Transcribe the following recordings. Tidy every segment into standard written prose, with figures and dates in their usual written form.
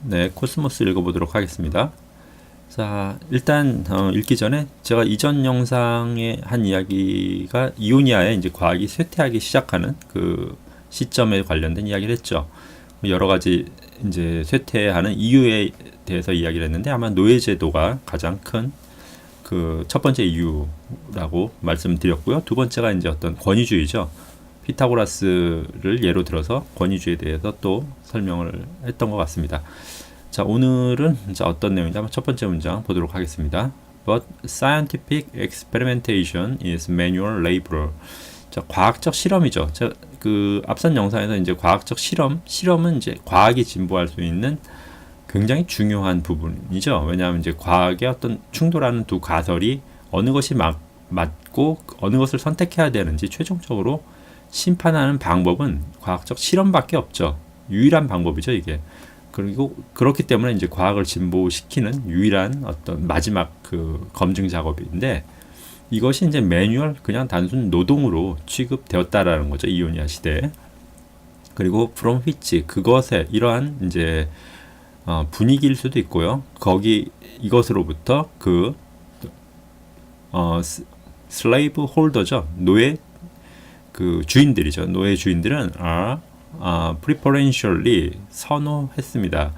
네, 코스모스 읽어보도록 하겠습니다. 자, 일단 읽기 전에 제가 이전 영상에 한 이야기가 이오니아에 이제 과학이 쇠퇴하기 시작하는 그 시점에 관련된 이야기를 했죠. 여러 가지 이제 쇠퇴하는 이유에 대해서 이야기를 했는데 아마 노예제도가 가장 큰 그 첫 번째 이유라고 말씀드렸고요. 두 번째가 이제 어떤 권위주의죠. 피타고라스를 예로 들어서 권위주의에 대해서 또 설명을 했던 것 같습니다. 자, 오늘은 자, 어떤 내용인지 한번 첫 번째 문장 보도록 하겠습니다. But scientific experimentation is manual labor. 자, 과학적 실험이죠. 그 앞선 영상에서 이제 과학적 실험은 이제 과학이 진보할 수 있는 굉장히 중요한 부분이죠. 왜냐하면 이제 과학의 어떤 충돌하는 두 가설이 어느 것이 맞고 어느 것을 선택해야 되는지 최종적으로 심판하는 방법은 과학적 실험밖에 없죠. 유일한 방법이죠, 이게. 그리고 그렇기 때문에 이제 과학을 진보시키는 유일한 어떤 마지막 그 검증 작업인데 이것이 이제 매뉴얼 그냥 단순 노동으로 취급되었다라는 거죠, 이오니아 시대에. 그리고 from which 그것에 이러한 이제 분위기일 수도 있고요. 이것으로부터 그 슬레이브 홀더죠. 노예 그 주인들이죠. 노예 주인들은 preferentially 선호했습니다.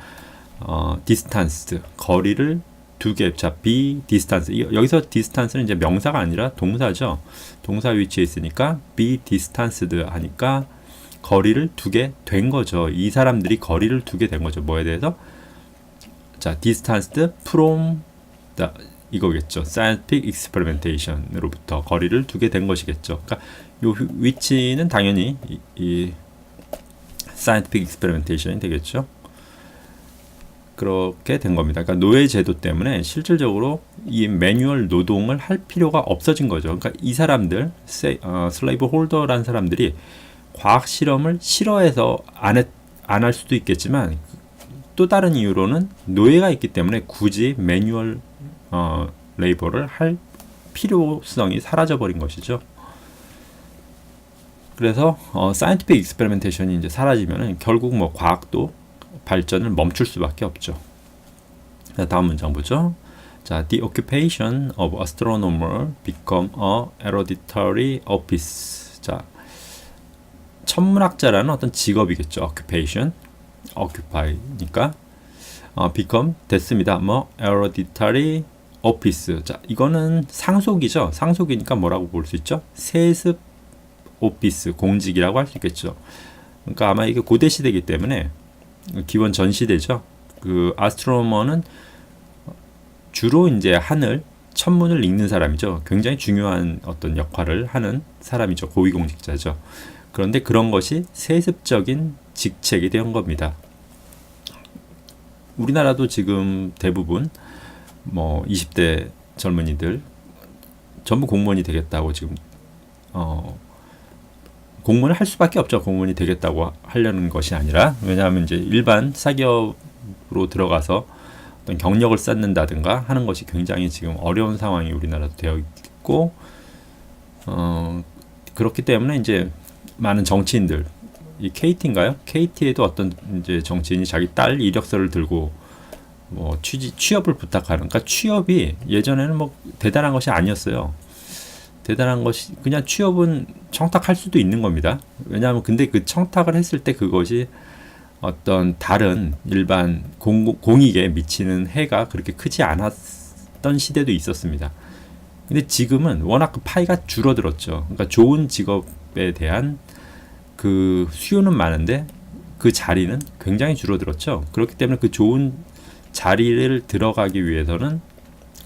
distance 거리를 두게. 자, be distance. 여기서 distance는 이제 명사가 아니라 동사죠. 동사 위치에 있으니까 be distanced 하니까 거리를 두게 된 거죠. 이 사람들이 거리를 두게 된 거죠. 뭐에 대해서? 자, distanced from 이거겠죠. scientific experimentation으로부터 거리를 두게 된 것이겠죠. 그러니까 요 위치는 당연히 이 scientific experimentation이 되겠죠. 그렇게 된 겁니다. 그러니까 노예 제도 때문에 실질적으로 이 매뉴얼 노동을 할 필요가 없어진 거죠. 그러니까 이 사람들, 슬레이브 홀더라는 사람들이 과학 실험을 싫어해서 안 할 수도 있겠지만 또 다른 이유로는 노예가 있기 때문에 굳이 매뉴얼 레이버를 할 필요성이 사라져버린 것이죠. 그래서 scientific experimentation이 이제 사라지면은 결국 뭐 과학도 발전을 멈출 수밖에 없죠. 자, 다음 문장 보죠. 자, the occupation of astronomer become a hereditary office. 자, 천문학자라는 어떤 직업이겠죠. occupy니까 become 됐습니다. 뭐 hereditary office. 자, 이거는 상속이죠. 상속이니까 뭐라고 볼 수 있죠? 세습 오피스, 공직이라고 할 수 있겠죠. 그러니까 아마 이게 고대 시대이기 때문에 기원 전 시대죠. 그 아스트로노머는 주로 이제 하늘, 천문을 읽는 사람이죠. 굉장히 중요한 어떤 역할을 하는 사람이죠. 고위공직자죠. 그런데 그런 것이 세습적인 직책이 된 겁니다. 우리나라도 지금 대부분 뭐 20대 젊은이들 전부 공무원이 되겠다고 지금 공무원을 할 수밖에 없죠. 공무원이 되겠다고 하려는 것이 아니라. 왜냐하면 이제 일반 사기업으로 들어가서 어떤 경력을 쌓는다든가 하는 것이 굉장히 지금 어려운 상황이 우리나라도 되어 있고, 그렇기 때문에 이제 많은 정치인들, 이 KT인가요? KT에도 어떤 이제 정치인이 자기 딸 이력서를 들고 뭐 취업을 부탁하는. 그러니까 취업이 예전에는 뭐 대단한 것이 아니었어요. 대단한 것이 그냥 취업은 청탁할 수도 있는 겁니다. 왜냐하면 근데 그 청탁을 했을 때 그것이 어떤 다른 일반 공익에 미치는 해가 그렇게 크지 않았던 시대도 있었습니다. 근데 지금은 워낙 그 파이가 줄어들었죠. 그러니까 좋은 직업에 대한 그 수요는 많은데 그 자리는 굉장히 줄어들었죠. 그렇기 때문에 그 좋은 자리를 들어가기 위해서는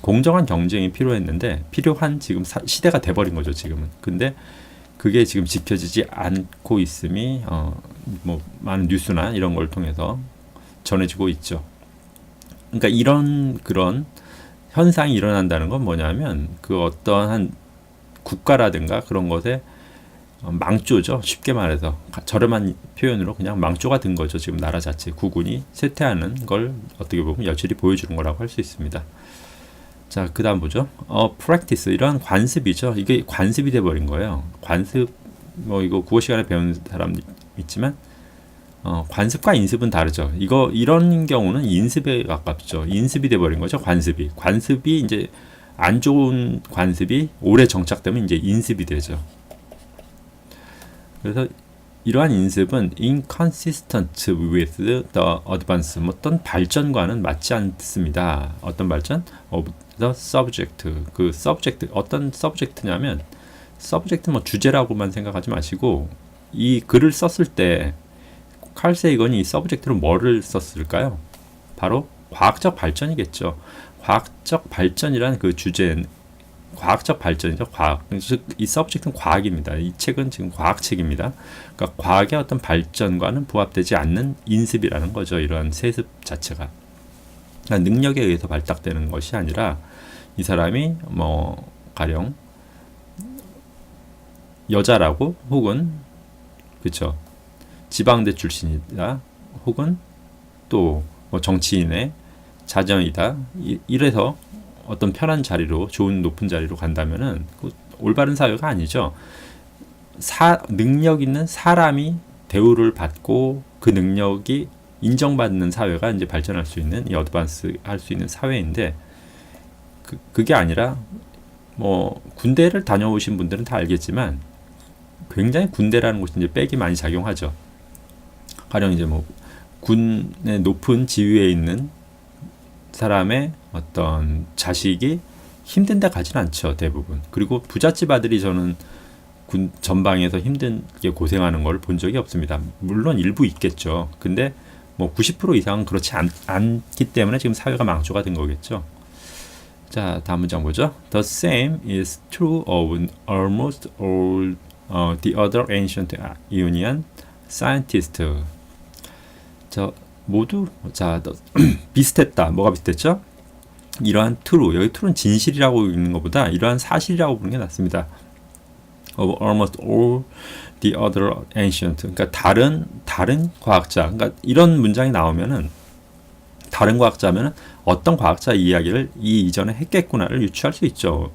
공정한 경쟁이 필요한 지금 시대가 돼버린 거죠, 지금은. 근데 그게 지금 지켜지지 않고 있음이 뭐 많은 뉴스나 이런 걸 통해서 전해지고 있죠. 그러니까 그런 현상이 일어난다는 건 뭐냐면 그 어떠한 국가라든가 그런 것에 망조죠. 쉽게 말해서 저렴한 표현으로 그냥 망조가 든 거죠. 지금 나라 자체 국군이 쇠퇴하는 걸 어떻게 보면 여실히 보여주는 거라고 할 수 있습니다. 자, 그 다음 보죠. practice. 이런 관습이죠. 이게 관습이 돼버린 거예요. 관습, 뭐, 이거 국어 시간에 배운 사람 있지만, 관습과 인습은 다르죠. 이런 경우는 인습에 가깝죠. 인습이 돼버린 거죠. 관습이 이제 안 좋은 관습이 오래 정착되면 이제 인습이 되죠. 그래서 이러한 인습은 inconsistent with the advance, 어떤 발전과는 맞지 않습니다. 어떤 발전? of the subject. 그 subject, 어떤 subject냐면 subject 뭐 주제라고만 생각하지 마시고 이 글을 썼을 때 칼 세이건이 이 subject로 뭐를 썼을까요? 바로 과학적 발전이겠죠. 과학적 발전이란 그 주제는 과학적 발전이죠. 즉 이 서브젝트는 과학입니다. 이 책은 지금 과학책입니다. 그러니까 과학의 어떤 발전과는 부합되지 않는 인습이라는 거죠. 이러한 세습 자체가. 그러니까 능력에 의해서 발달되는 것이 아니라 이 사람이 뭐 가령 여자라고 혹은 그쵸 지방대 출신이다 혹은 또 뭐 정치인의 자녀이다 이래서 어떤 편한 자리로 좋은 높은 자리로 간다면은 올바른 사회가 아니죠. 능력 있는 사람이 대우를 받고 그 능력이 인정받는 사회가 이제 발전할 수 있는 이 어드밴스 할 수 있는 사회인데 그게 아니라 뭐 군대를 다녀오신 분들은 다 알겠지만 굉장히 군대라는 곳이 이제 백이 많이 작용하죠. 가령 이제 뭐 군의 높은 지위에 있는 사람의 어떤 자식이 힘든 데 가진 않죠. 대부분. 그리고 부잣집 아들이 저는 군 전방에서 힘들게 고생하는 걸 본 적이 없습니다. 물론 일부 있겠죠. 근데 뭐 90% 이상은 그렇지 않기 때문에 지금 사회가 망조가 된 거겠죠. 자, 다음 문장 보죠. The same is true of almost all the other ancient Ionian scientists. 모두 비슷했다. 뭐가 비슷했죠? 이러한 true, 여기 true는 진실이라고 읽는 것보다 이러한 사실이라고 부르는 게 낫습니다. Of almost all the other ancient, 그러니까 다른 과학자, 그러니까 이런 문장이 나오면은 다른 과학자면은 어떤 과학자 이야기를 이 이전에 했겠구나를 유추할 수 있죠.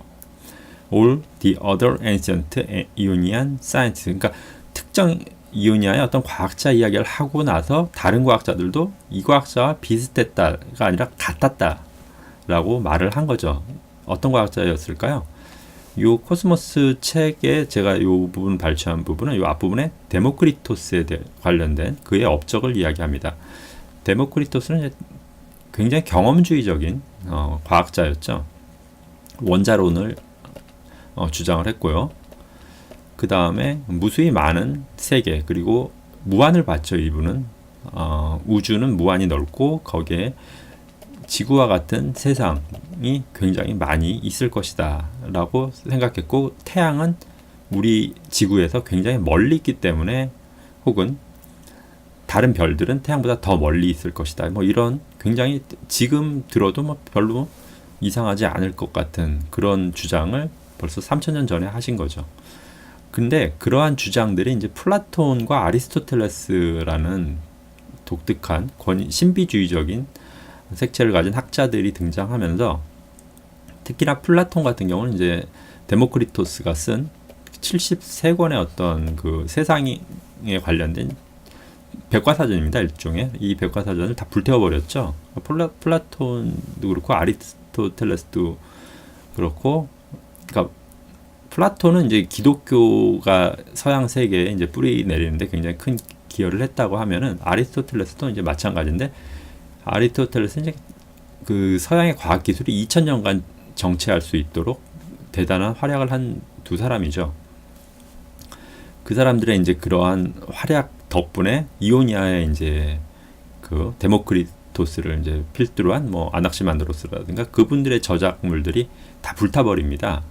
All the other ancient Ionian scientists, 그러니까 특정 이오니아의 어떤 과학자 이야기를 하고 나서 다른 과학자들도 이 과학자와 비슷했다가 아니라 같았다라고 말을 한 거죠. 어떤 과학자였을까요? 이 코스모스 책에 제가 이 부분 발췌한 부분은 이 앞부분에 데모크리토스에 관련된 그의 업적을 이야기합니다. 데모크리토스는 굉장히 경험주의적인 과학자였죠. 원자론을 주장을 했고요. 그 다음에 무수히 많은 세계 그리고 무한을 봤죠. 이분은 우주는 무한히 넓고 거기에 지구와 같은 세상이 굉장히 많이 있을 것이다 라고 생각했고 태양은 우리 지구에서 굉장히 멀리 있기 때문에 혹은 다른 별들은 태양보다 더 멀리 있을 것이다. 뭐 이런 굉장히 지금 들어도 뭐 별로 이상하지 않을 것 같은 그런 주장을 벌써 3000년 전에 하신 거죠. 근데 그러한 주장들이 이제 플라톤과 아리스토텔레스라는 독특한 신비주의적의 색채를 가진 학자들이 등장하면서 특히나 플라톤 같은 경우는 이제 데모크리토스가 쓴 73권의 어떤 그 세상에 관련된 백과사전입니다. 일종의 이 백과사전을 다 불태워버렸죠. 플라톤도 그렇고 아리스토텔레스도 그렇고, 그러니까 플라톤은 이제 기독교가 서양 세계에 이제 뿌리 내리는데 굉장히 큰 기여를 했다고 하면은 아리스토텔레스도 이제 마찬가지인데 아리스토텔레스는 이제 그 서양의 과학 기술이 2000년간 정체할 수 있도록 대단한 활약을 한 두 사람이죠. 그 사람들의 이제 그러한 활약 덕분에 이오니아의 이제 그 데모크리토스를 이제 필두로 한 뭐 아낙시만드로스라든가 그분들의 저작물들이 다 불타버립니다.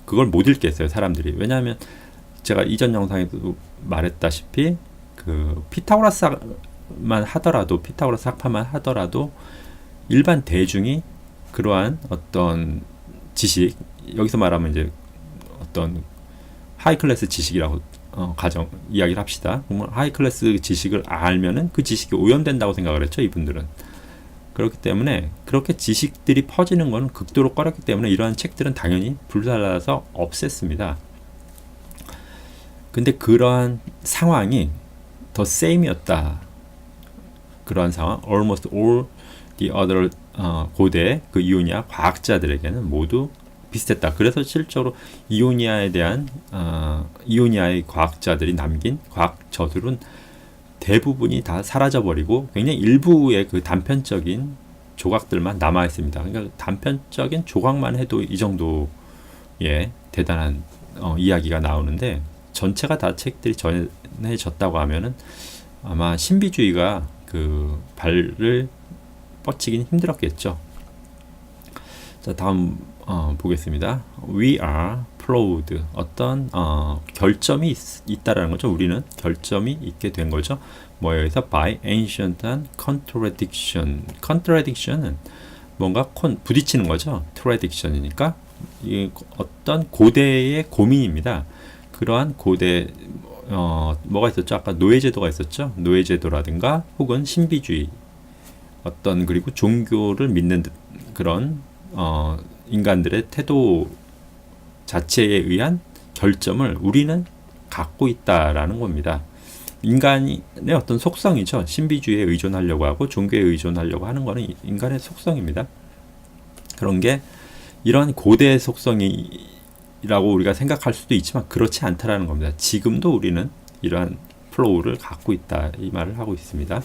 그걸 못 읽겠어요, 사람들이. 왜냐하면 제가 이전 영상에도 말했다시피 그 피타고라스만 하더라도 피타고라스 학파만 하더라도 일반 대중이 그러한 어떤 지식, 여기서 말하면 이제 어떤 하이클래스 지식이라고 이야기를 합시다. 하이클래스 지식을 알면은 그 지식이 오염된다고 생각을 했죠, 이분들은. 그렇기 때문에 그렇게 지식들이 퍼지는 것은 극도로 꺼렸기 때문에 이러한 책들은 당연히 불살라서 없앴습니다. 근데 그러한 상황이 the same이었다. 그러한 상황. Almost all the other 고대 그 이오니아 과학자들에게는 모두 비슷했다. 그래서 실제로 이오니아에 대한 이오니아의 과학자들이 남긴 과학 저술은 대부분이 다 사라져버리고 굉장히 일부의 그 단편적인 조각들만 남아 있습니다. 그러니까 단편적인 조각만 해도 이 정도의 대단한 이야기가 나오는데 전체가 다 책들이 전해졌다고 하면은 아마 신비주의가 그 발을 뻗치긴 힘들었겠죠. 자, 다음 보겠습니다. We are flawed. 어떤 결점이 있다라는 거죠. 우리는 결점이 있게 된 거죠. 뭐여기서 by ancient and contradiction. contradiction은 뭔가 부딪히는 거죠. tradition이니까 이 어떤 고대의 고민입니다. 그러한 고대 뭐가 있었죠? 아까 노예제도가 있었죠. 노예제도라든가 혹은 신비주의 어떤 그리고 종교를 믿는 그런 인간들의 태도 자체에 의한 결점을 우리는 갖고 있다라는 겁니다. 인간의 어떤 속성이죠. 신비주의에 의존하려고 하고 종교에 의존하려고 하는 것은 인간의 속성입니다. 그런 게 이런 고대 속성이라고 우리가 생각할 수도 있지만 그렇지 않다라는 겁니다. 지금도 우리는 이러한 플로우를 갖고 있다 이 말을 하고 있습니다.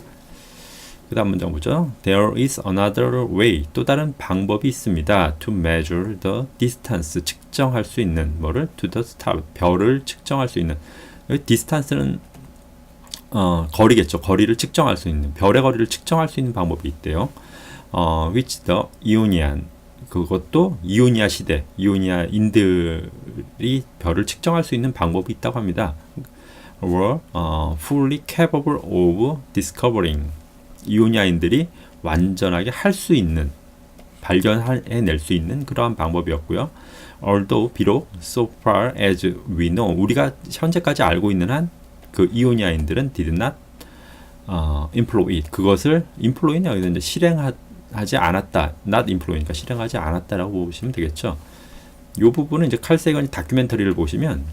그 다음 문장 보죠. There is another way. 또 다른 방법이 있습니다. To measure the distance. 측정할 수 있는 뭐를? To the star. 별을 측정할 수 있는. 여기 distance는 거리겠죠. 거리를 측정할 수 있는. 별의 거리를 측정할 수 있는 방법이 있대요. Which the Ionian. 그것도 이오니아 시대, 이오니아인들이 별을 측정할 수 있는 방법이 있다고 합니다. Were fully capable of discovering. 이오니아인들이 완전하게 할 수 있는 발견해낼 수 있는 그러한 방법이었고요. Although 비록 so far as we know 우리가 현재까지 알고 있는 한 그 이오니아인들은 did not employ it 그것을 employ는 여기서 이제 실행하지 않았다. not employ니까 실행하지 않았다라고 보시면 되겠죠. 이 부분은 이제 칼 세건이 다큐멘터리를 보시면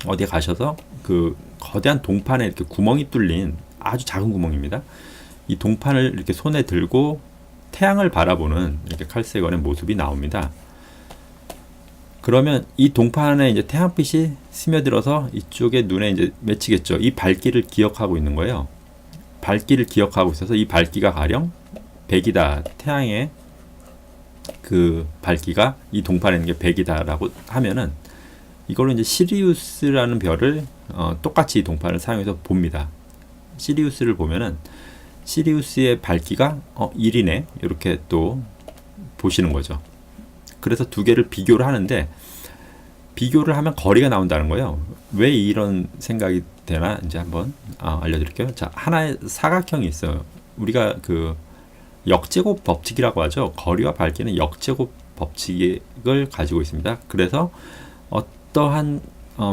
어디에 가셔서 그 거대한 동판에 이렇게 구멍이 뚫린 아주 작은 구멍입니다. 이 동판을 이렇게 손에 들고 태양을 바라보는 이렇게 칼 세건의 모습이 나옵니다. 그러면 이 동판에 이제 태양빛이 스며들어서 이쪽에 눈에 이제 맺히겠죠. 이 밝기를 기억하고 있는 거예요. 밝기를 기억하고 있어서 이 밝기가 가령 100이다. 태양의 그 밝기가 이 동판에 있는 게 100이다라고 하면은 이걸로 이제 시리우스라는 별을 똑같이 이 동판을 사용해서 봅니다. 시리우스를 보면은 시리우스의 밝기가 1이네. 이렇게 또 보시는 거죠. 그래서 두 개를 비교를 하는데 비교를 하면 거리가 나온다는 거예요. 왜 이런 생각이 되나 이제 한번 알려드릴게요. 자, 하나의 사각형이 있어요. 우리가 그 역제곱 법칙이라고 하죠. 거리와 밝기는 역제곱 법칙을 가지고 있습니다. 그래서 어떠한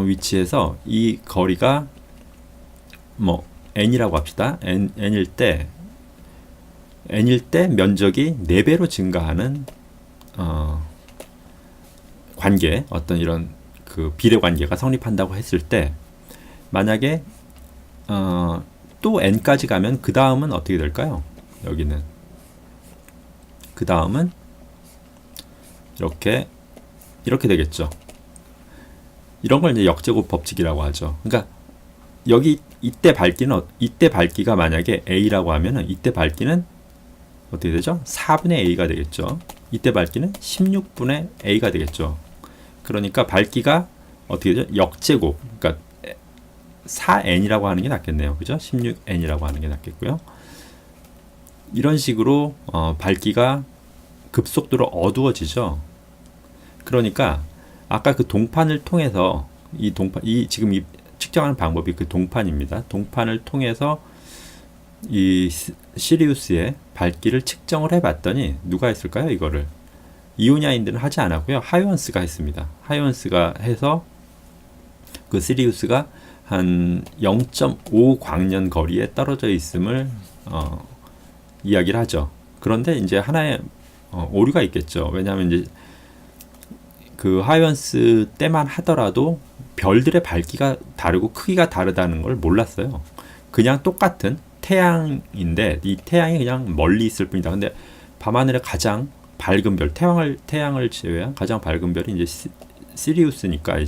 위치에서 이 거리가 뭐 n이라고 합시다. n일 때 면적이 4배로 증가하는 관계, 어떤 이런 그 비례 관계가 성립한다고 했을 때 만약에 또 n까지 가면 그 다음은 어떻게 될까요? 여기는 그 다음은 이렇게 되겠죠. 이런 걸 이제 역제곱 법칙이라고 하죠. 그러니까 여기 이때 밝기가 만약에 a라고 하면은 이때 밝기는 어떻게 되죠? 4분의 a가 되겠죠. 이때 밝기는 16분의 a가 되겠죠. 그러니까 밝기가 어떻게 되죠? 역제곱. 그러니까 4n이라고 하는 게 낫겠네요. 그죠? 16n이라고 하는 게 낫겠고요. 이런 식으로 밝기가 급속도로 어두워지죠. 그러니까 아까 그 동판을 통해서 지금 이 측정하는 방법이 그 동판입니다. 동판을 통해서 이 시리우스의 밝기를 측정을 해봤더니 누가 했을까요? 이거를 이오니아인들은 하지 않았고요. 하이원스가 했습니다. 하이원스가 해서 그 시리우스가 한 0.5 광년 거리에 떨어져 있음을 이야기를 하죠. 그런데 이제 하나의 오류가 있겠죠. 왜냐하면 이제 그 하이원스 때만 하더라도 별들의 밝기가 다르고 크기가 다르다는 걸 몰랐어요. 그냥 똑같은 태양인데 이 태양이 그냥 멀리 있을 뿐이다. 근데 밤하늘의 가장 밝은 별, 태양을 제외한 가장 밝은 별이 이제 시리우스니까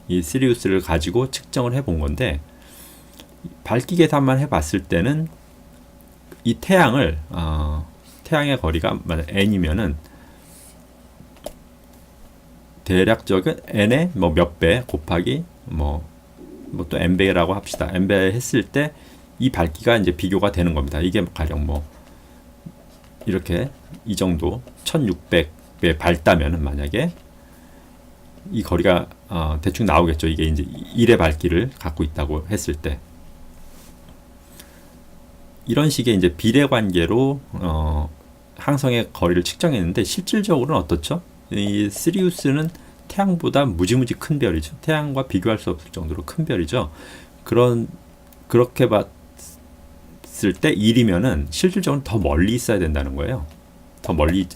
이 시리우스를 가지고 측정을 해본 건데, 밝기 계산만 해봤을 때는 이 태양의 거리가 만약 n이면은 대략적인 n의 뭐 몇 배 곱하기 뭐 또 n배라고 합시다. n배 했을 때 이 밝기가 이제 비교가 되는 겁니다. 이게 가령 뭐 이렇게 이 정도 1600배 밝다면은 만약에 이 거리가 대충 나오겠죠. 이게 이제 1의 밝기를 갖고 있다고 했을 때, 이런 식의 이제 비례 관계로 항성의 거리를 측정했는데, 실질적으로는 어떻죠? 이 시리우스는 태양보다 무지무지 큰 별이죠. 태양과 비교할 수 없을 정도로 큰 별이죠. 그렇게 봤을 때 1이면은 실질적으로 더 멀리 있어야 된다는 거예요.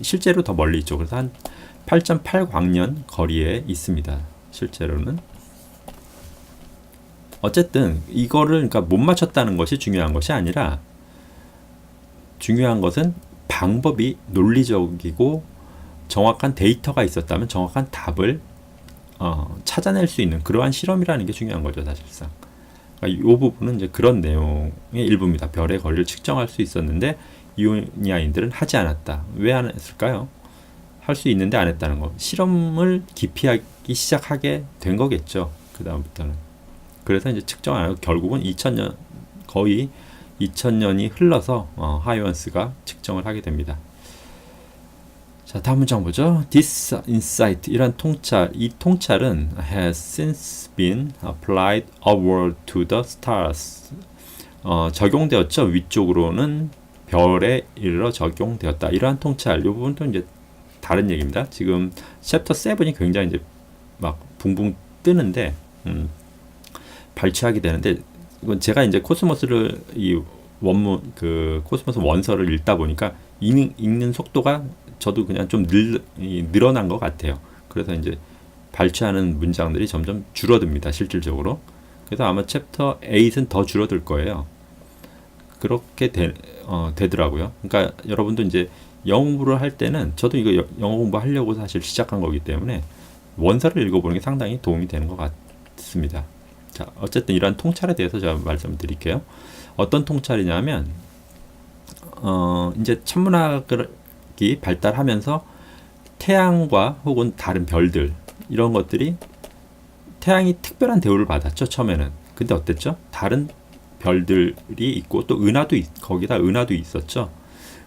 실제로 더 멀리 있죠. 그래서 한 8.8광년 거리에 있습니다. 실제로는. 어쨌든 이거를 그러니까 못 맞췄다는 것이 중요한 것이 아니라, 중요한 것은 방법이 논리적이고 정확한 데이터가 있었다면 정확한 답을 찾아낼 수 있는 그러한 실험이라는 게 중요한 거죠, 사실상. 그러니까 이 부분은 이제 그런 내용의 일부입니다. 별의 거리를 측정할 수 있었는데 이오니아인들은 하지 않았다. 왜 안 했을까요? 할 수 있는데 안 했다는 거. 실험을 기피하기 시작하게 된 거겠죠. 그 다음부터는. 그래서 이제 측정 안 하고 결국은 2000년, 거의 2000년이 흘러서 하이원스가 측정을 하게 됩니다. 자, 다음 문장 보죠. This insight, 이란 통찰, 이 통찰은 has since been applied upward to the stars. 적용되었죠. 위쪽으로는 별에 이르러 적용되었다. 이러한 통찰, 이 부분도 이제 다른 얘기입니다. 지금 챕터 7이 굉장히 이제 막 붕붕 뜨는데 발췌하게 되는데, 이건 제가 이제 코스모스를 이 원문 그 코스모스 원서를 읽다 보니까 읽는 속도가 저도 그냥 좀 늘어난 것 같아요. 그래서 이제 발췌하는 문장들이 점점 줄어듭니다. 실질적으로. 그래서 아마 챕터 8은 더 줄어들 거예요. 그렇게 되더라고요. 그러니까 여러분도 이제 영어 공부를 할 때는, 저도 이거 영어 공부하려고 사실 시작한 거기 때문에 원서를 읽어보는 게 상당히 도움이 되는 것 같습니다. 자, 어쨌든 이러한 통찰에 대해서 제가 말씀드릴게요. 어떤 통찰이냐면, 이제 천문학이 발달하면서 태양과 혹은 다른 별들, 이런 것들이 태양이 특별한 대우를 받았죠, 처음에는. 근데 어땠죠? 다른 별들이 있고 또 거기다 은하도 있었죠.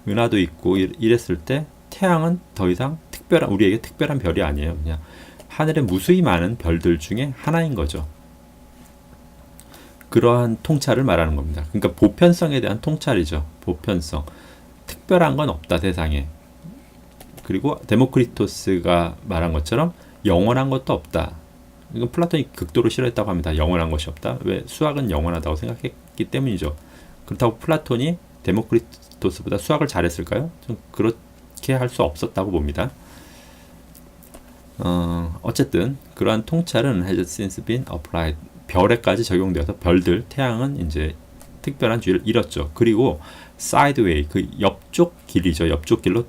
은하도 있고 이랬을 때 태양은 더 이상 우리에게 특별한 별이 아니에요. 그냥 하늘에 무수히 많은 별들 중에 하나인 거죠. 그러한 통찰을 말하는 겁니다. 그러니까 보편성에 대한 통찰이죠. 보편성. 특별한 건 없다, 세상에. 그리고 데모크리토스가 말한 것처럼 영원한 것도 없다. 이건 플라톤이 극도로 싫어했다고 합니다. 영원한 것이 없다. 왜? 수학은 영원하다고 생각했기 때문이죠. 그렇다고 플라톤이 데모크리토스보다 수학을 잘했을까요? 좀 그렇게 할 수 없었다고 봅니다. 어쨌든 그러한 통찰은 has since been applied. 별에까지 적용되어서 별들, 태양은 이제 특별한 주의를 잃었죠. 그리고 사이드웨이, 그 옆쪽 길이죠. 옆쪽 길로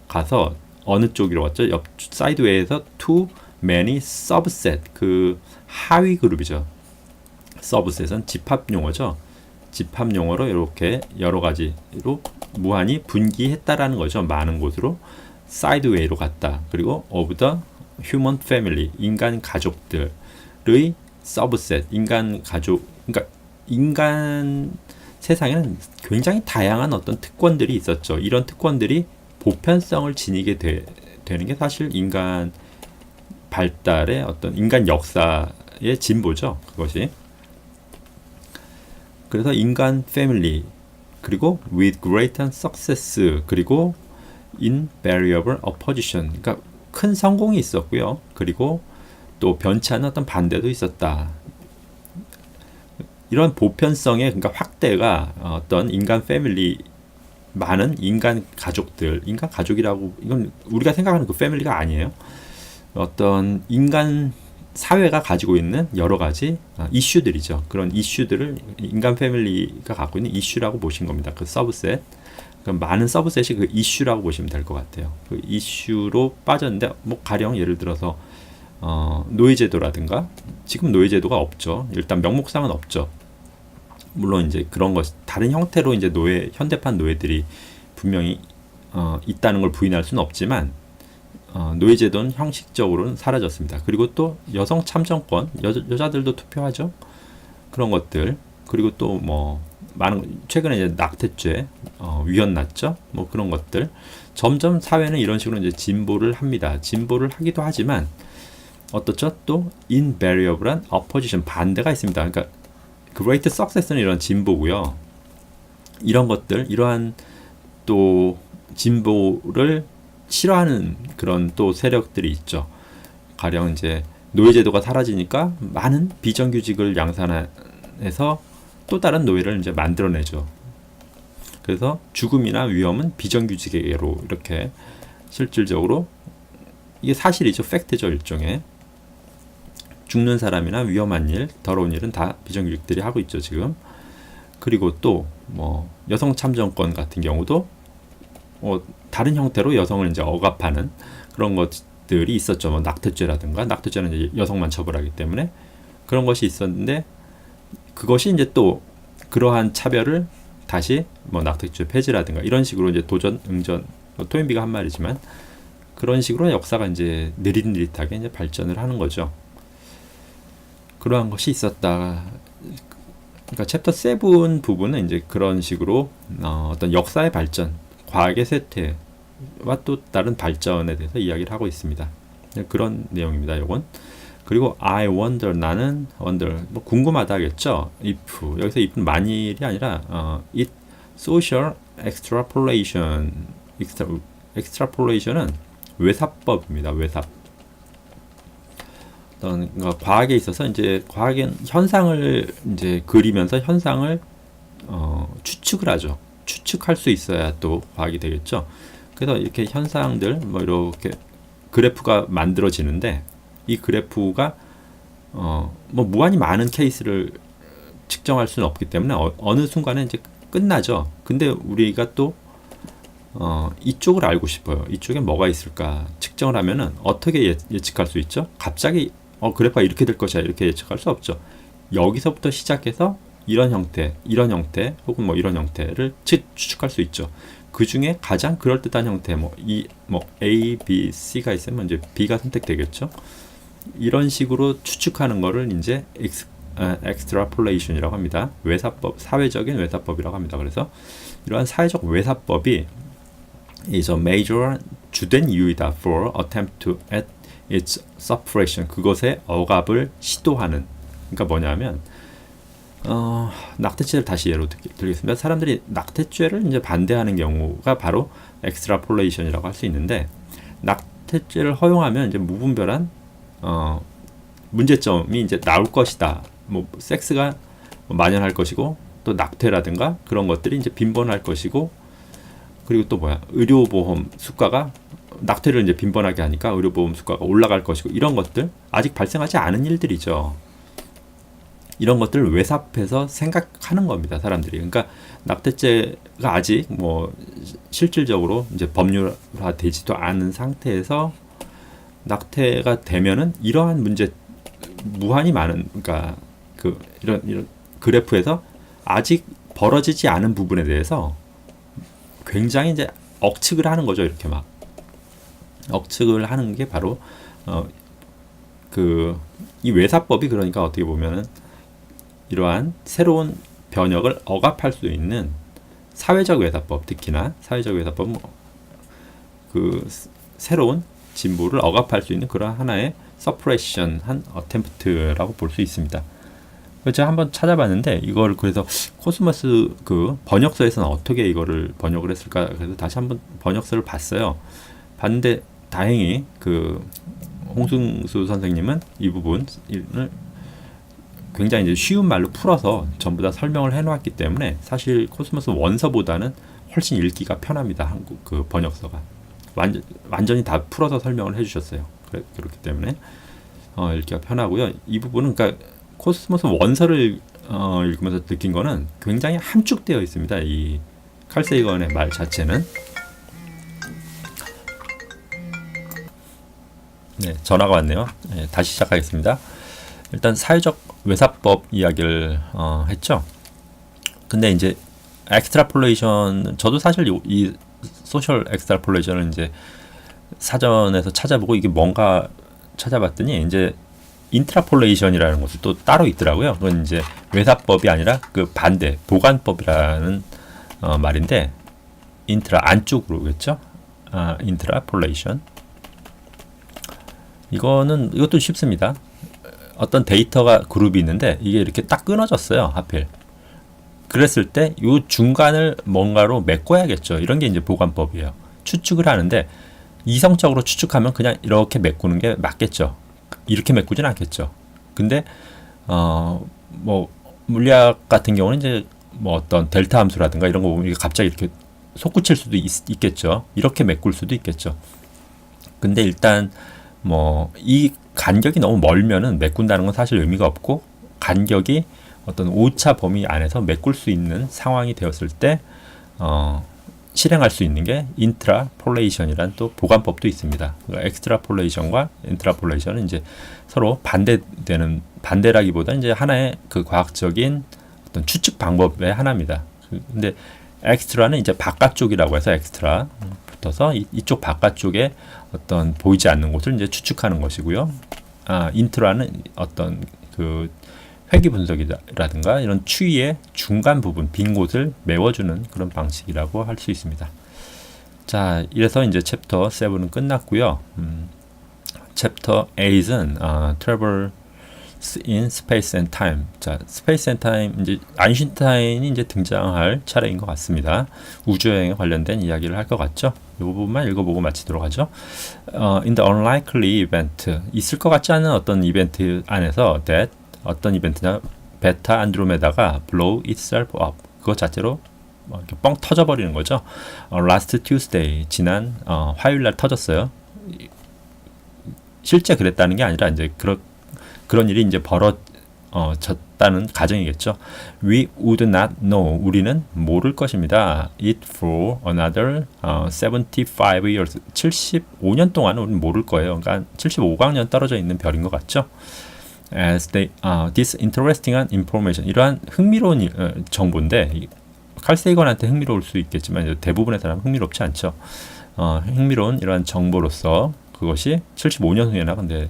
가서 어느 쪽으로 왔죠? 사이드웨이에서 to many subset, 그 하위 그룹이죠. subset은 집합 용어죠. 집합 용어로 이렇게 여러 가지로 무한히 분기했다라는 거죠. 많은 곳으로 사이드웨이로 갔다. 그리고 of the human family, 인간 가족들의 서브셋, 인간 가족, 그러니까 인간 세상에는 굉장히 다양한 어떤 특권들이 있었죠. 이런 특권들이 보편성을 지니게 되는 게 사실 인간 발달의 어떤 인간 역사의 진보죠. 그것이. 그래서 인간 패밀리, 그리고 with great success, 그리고 invariable opposition, 그러니까 큰 성공이 있었고요. 그리고 또 변치 않는 어떤 반대도 있었다. 이런 보편성의 그러니까 확대가 어떤 인간 패밀리, 많은 인간 가족들, 인간 가족이라고, 이건 우리가 생각하는 그 패밀리가 아니에요. 어떤 인간 사회가 가지고 있는 여러 가지 이슈들이죠. 그런 이슈들을 인간 패밀리가 갖고 있는 이슈라고 보신 겁니다. 그 서브셋. 많은 서브셋이 그 이슈라고 보시면 될 것 같아요. 그 이슈로 빠졌는데 뭐 가령 예를 들어서 노예제도라든가 지금 노예제도가 없죠. 일단 명목상은 없죠. 물론 이제 그런 것 다른 형태로 이제 현대판 노예들이 분명히 있다는 걸 부인할 수는 없지만 노예제도는 형식적으로는 사라졌습니다. 그리고 또 여성 참정권, 여자들도 투표하죠. 그런 것들 그리고 또 뭐 많은 최근에 이제 낙태죄 위헌 났죠. 뭐 그런 것들 점점 사회는 이런 식으로 이제 진보를 합니다. 진보를 하기도 하지만 어떻죠? 또 invariable한 opposition 반대가 있습니다. 그러니까 great success는 이런 진보고요. 이런 것들 이러한 또 진보를 싫어하는 그런 또 세력들이 있죠. 가령 이제 노예제도가 사라지니까 많은 비정규직을 양산해서 또 다른 노예를 이제 만들어내죠. 그래서 죽음이나 위험은 비정규직에게로 이렇게 실질적으로 이게 사실이죠. 팩트죠. 일종의 죽는 사람이나 위험한 일, 더러운 일은 다 비정규직들이 하고 있죠. 지금. 그리고 또 뭐 여성 참정권 같은 경우도 다른 형태로 여성을 이제 억압하는 그런 것들이 있었죠. 뭐 낙태죄라든가 낙태죄는 이제 여성만 처벌하기 때문에 그런 것이 있었는데 그것이 이제 또 그러한 차별을 다시 뭐 낙태죄 폐지라든가 이런 식으로 이제 도전 응전 토인비가 한 말이지만 그런 식으로 역사가 이제 느릿느릿하게 이제 발전을 하는 거죠. 그러한 것이 있었다. 그러니까 챕터 7 부분은 이제 그런 식으로 어떤 역사의 발전, 과학의 쇠퇴와 또 다른 발전에 대해서 이야기를 하고 있습니다. 그런 내용입니다. 요건. 그리고 I wonder 나는 wonder 뭐 궁금하다겠죠. if 여기서 if는 만일이 아니라 it social extrapolation은 외사법입니다. 외사법. 그러니까 과학에 있어서 이제 과학은 현상을 이제 그리면서 현상을 추측을 하죠. 추측할 수 있어야 또 과학이 되겠죠. 그래서 이렇게 현상들 뭐 이렇게 그래프가 만들어지는데 이 그래프가 뭐 무한히 많은 케이스를 측정할 수는 없기 때문에 어느 순간에 이제 끝나죠. 근데 우리가 또 이쪽을 알고 싶어요. 이쪽에 뭐가 있을까 측정을 하면은 어떻게 예측할 수 있죠? 갑자기 그래프가 이렇게 될 것이야 이렇게 예측할 수 없죠. 여기서부터 시작해서 이런 형태 혹은 뭐 이런 형태를 추측할 수 있죠. 그 중에 가장 그럴듯한 형태 뭐 A, B, C가 있으면 이제 B가 선택되겠죠. 이런 식으로 추측하는 거를 이제 extrapolation이라고 합니다. 외사법, 사회적인 외사법이라고 합니다. 그래서 이러한 사회적 외사법이 is a major 주된 이유이다 for attempt to at its suppression 그것의 억압을 시도하는. 그러니까 뭐냐면 낙태죄를 다시 예로 들겠습니다. 사람들이 낙태죄를 이제 반대하는 경우가 바로 extrapolation이라고 할 수 있는데 낙태죄를 허용하면 이제 무분별한 문제점이 이제 나올 것이다. 뭐 섹스가 만연할 것이고 또 낙태라든가 그런 것들이 이제 빈번할 것이고 그리고 또 의료보험 수가가 낙태를 이제 빈번하게 하니까 의료보험 수가가 올라갈 것이고 이런 것들 아직 발생하지 않은 일들이죠. 이런 것들을 외삽해서 생각하는 겁니다, 사람들이. 그러니까 낙태죄가 아직 뭐 실질적으로 이제 법률화되지도 않은 상태에서 낙태가 되면은 이러한 문제 무한히 많은 그러니까 이런 그래프에서 아직 벌어지지 않은 부분에 대해서 굉장히 이제 억측을 하는 거죠. 이렇게 막 억측을 하는 게 바로 이 외사법이 그러니까 어떻게 보면은 이러한 새로운 변혁을 억압할 수 있는 사회적 외사법, 특히나 사회적 외사법은 새로운 진보를 억압할 수 있는 그런 하나의 서프레션한 어템프트라고 볼 수 있습니다. 제가 한번 찾아봤는데 이걸 그래서 코스모스 번역서에서는 어떻게 이거를 번역을 했을까 그래서 다시 한번 번역서를 봤어요. 봤는데 다행히 홍승수 선생님은 이 부분을 굉장히 이제 쉬운 말로 풀어서 전부 다 설명을 해놓았기 때문에 사실 코스모스 원서보다는 훨씬 읽기가 편합니다. 한국 번역서가 완전히 다 풀어서 설명을 해주셨어요. 그렇기 때문에 읽기가 편하고요. 이 부분은 그러니까 코스모스 원서를 읽으면서 느낀 거는 굉장히 함축되어 있습니다. 이 칼 세이건의 말 자체는. 네, 전화가 왔네요. 네, 다시 시작하겠습니다. 일단 사회적 외사법 이야기를 했죠. 근데 이제 엑스트라폴레이션, 저도 사실 이 소셜 엑스트라폴레이션을 이제 사전에서 찾아보고 이게 뭔가 찾아봤더니 이제 인트라폴레이션이라는 것이 또 따로 있더라고요. 그건 이제 외사법이 아니라 그 반대 보관법이라는 말인데, 인트라 안쪽으로겠죠. 인트라폴레이션. 이것도 쉽습니다. 어떤 데이터가 그룹이 있는데 이게 이렇게 딱 끊어졌어요. 하필. 그랬을 때 이 중간을 뭔가로 메꿔야겠죠. 이런 게 이제 보관법이에요. 추측을 하는데 이성적으로 추측하면 그냥 이렇게 메꾸는 게 맞겠죠. 이렇게 메꾸진 않겠죠. 근데 뭐 물리학 같은 경우는 이제 뭐 어떤 델타 함수라든가 이런 거 보면 이게 갑자기 이렇게 솟구칠 수도 있겠죠. 이렇게 메꿀 수도 있겠죠. 근데 일단 뭐 이 간격이 너무 멀면은 메꾼다는 건 사실 의미가 없고, 간격이 어떤 오차 범위 안에서 메꿀 수 있는 상황이 되었을 때 실행할 수 있는 게 인트라폴레이션이란 또 보관법도 있습니다. 그러니까 엑스트라폴레이션과 인트라폴레이션은 이제 서로 반대라기보다 이제 하나의 그 과학적인 어떤 추측 방법의 하나입니다. 근데 엑스트라는 이제 바깥쪽이라고 해서 엑스트라 붙어서 이쪽 바깥쪽에 어떤 보이지 않는 곳을 이제 추측하는 것이고요. 인트라는 어떤 그 회귀 분석이라든가 이런 추이의 중간 부분, 빈 곳을 메워주는 그런 방식이라고 할 수 있습니다. 자, 이래서 이제 챕터 7은 끝났고요. 챕터 8은 Travels in Space and Time. 자, Space and Time, 이제 아인슈타인이 이제 등장할 차례인 것 같습니다. 우주여행에 관련된 이야기를 할 것 같죠. 이 부분만 읽어보고 마치도록 하죠. In the unlikely event, 있을 것 같지 않은 어떤 이벤트 안에서 that 어떤 이벤트냐, 베타 안드로메다가 blow itself up, 그것 자체로 이렇게 뻥 터져버리는 거죠. Last Tuesday, 지난 화요일날 터졌어요. 실제 그랬다는 게 아니라 이제 그런 일이 이제 벌어졌다는 가정이겠죠. We would not know, 우리는 모를 것입니다. It for another 75 years, 75년 동안 우리는 모를 거예요. 그러니까 75광년 떨어져 있는 별인 것 같죠. As this interesting information, 이러한 흥미로운 정보인데, 칼 세이건한테 흥미로울 수 있겠지만 대부분의 사람은 흥미롭지 않죠. 흥미로운 이러한 정보로서 그것이 75년 후에나 근데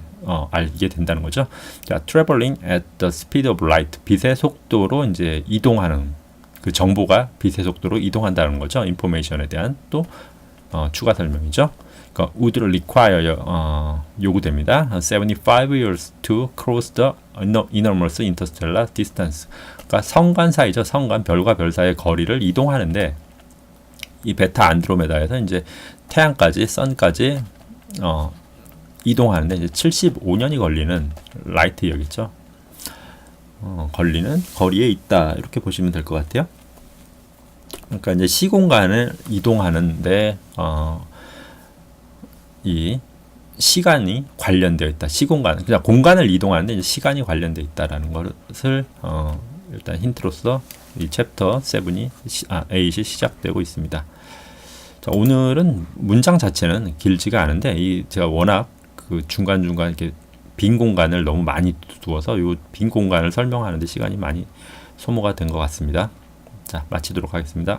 알게 된다는 거죠. 자, traveling at the speed of light, 빛의 속도로 이제 이동하는, 그 정보가 빛의 속도로 이동한다는 거죠. 인포메이션에 대한 또 추가 설명이죠. 그러니까 would require 요구됩니다. 75 years to cross the enormous interstellar distance. 그러니까 성간 사이죠. 성간, 별과 별 사이의 거리를 이동하는데, 이 베타 안드로메다에서 이제 태양까지, 선까지 이동하는데 이제 75년이 걸리는 라이트 이어겠죠. 걸리는 거리에 있다, 이렇게 보시면 될 것 같아요. 그러니까 이제 시공간을 이동하는데 이 시간이 관련되어 있다. 시공간, 그냥 공간을 이동하는데 이제 시간이 관련되어 있다라는 것을 일단 힌트로서 이 챕터 8이 시작되고 있습니다. 자, 오늘은 문장 자체는 길지가 않은데 제가 워낙 그 중간중간 이렇게 빈 공간을 너무 많이 두어서 이 빈 공간을 설명하는데 시간이 많이 소모가 된 것 같습니다. 자, 마치도록 하겠습니다.